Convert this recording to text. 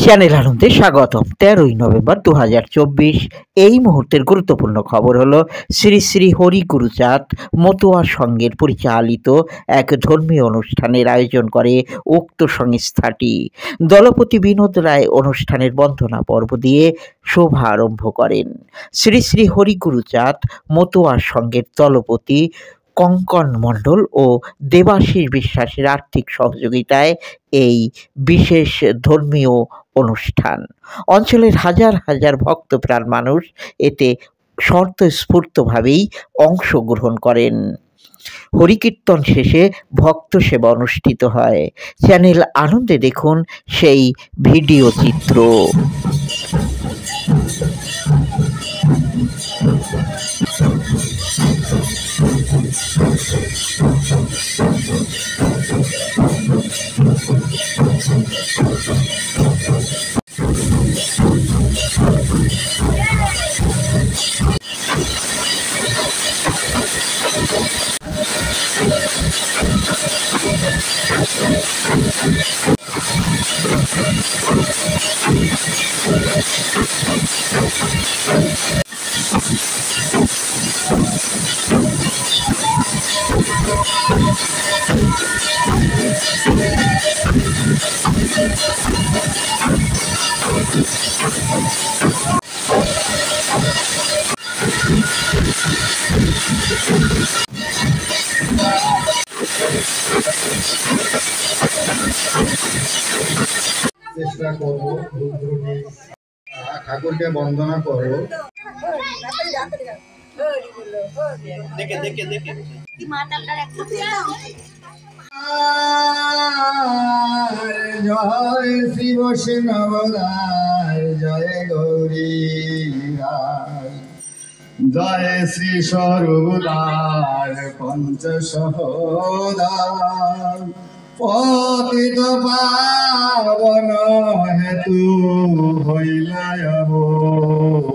Channel আনন্দে স্বাগতম। 13ই November 2024। এই মুহূর্তের গুরুত্বপূর্ণ খবর হলো শ্রী শ্রী হরিগুরুচাঁদ মতুয়া সংঘের পরিচালিত এক ধর্মীয় অনুষ্ঠানের আয়োজন করে উক্ত সংস্থাটি। দলপতি বিনোদ রায় অনুষ্ঠানের বন্দনা পর্ব দিয়ে শুভারম্ভ করেন। শ্রী শ্রী হরিগুরুচাঁদ মতুয়া সংঘের দলপতি কঙ্কন মণ্ডল ও দেবাশিস বিশ্বাসের আর্থিক সহযোগিতায় এই বিশেষ ধর্মীয় অনুষ্ঠান। অঞ্চলের হাজার হাজার ভক্তপ্রাণ মানুষ এতে স্বতঃস্ফূর্তভাবেই অংশগ্রহণ করেন। হরিকীর্তন শেষে ভক্ত সেবা অনুষ্ঠিত হয়। চ্যানেল আনন্দে দেখুন সেই ভিডিও চিত্র। চেষ্টা করবো ঠাকুরকে বন্দনা করো। জয় শ্রী বৈষ্ণবদায়, জয় গৌরী, জয় শ্রী স্বরূপদার পঞ্চসহদার, পতিত পাবন হেতু হইলায় অবতার।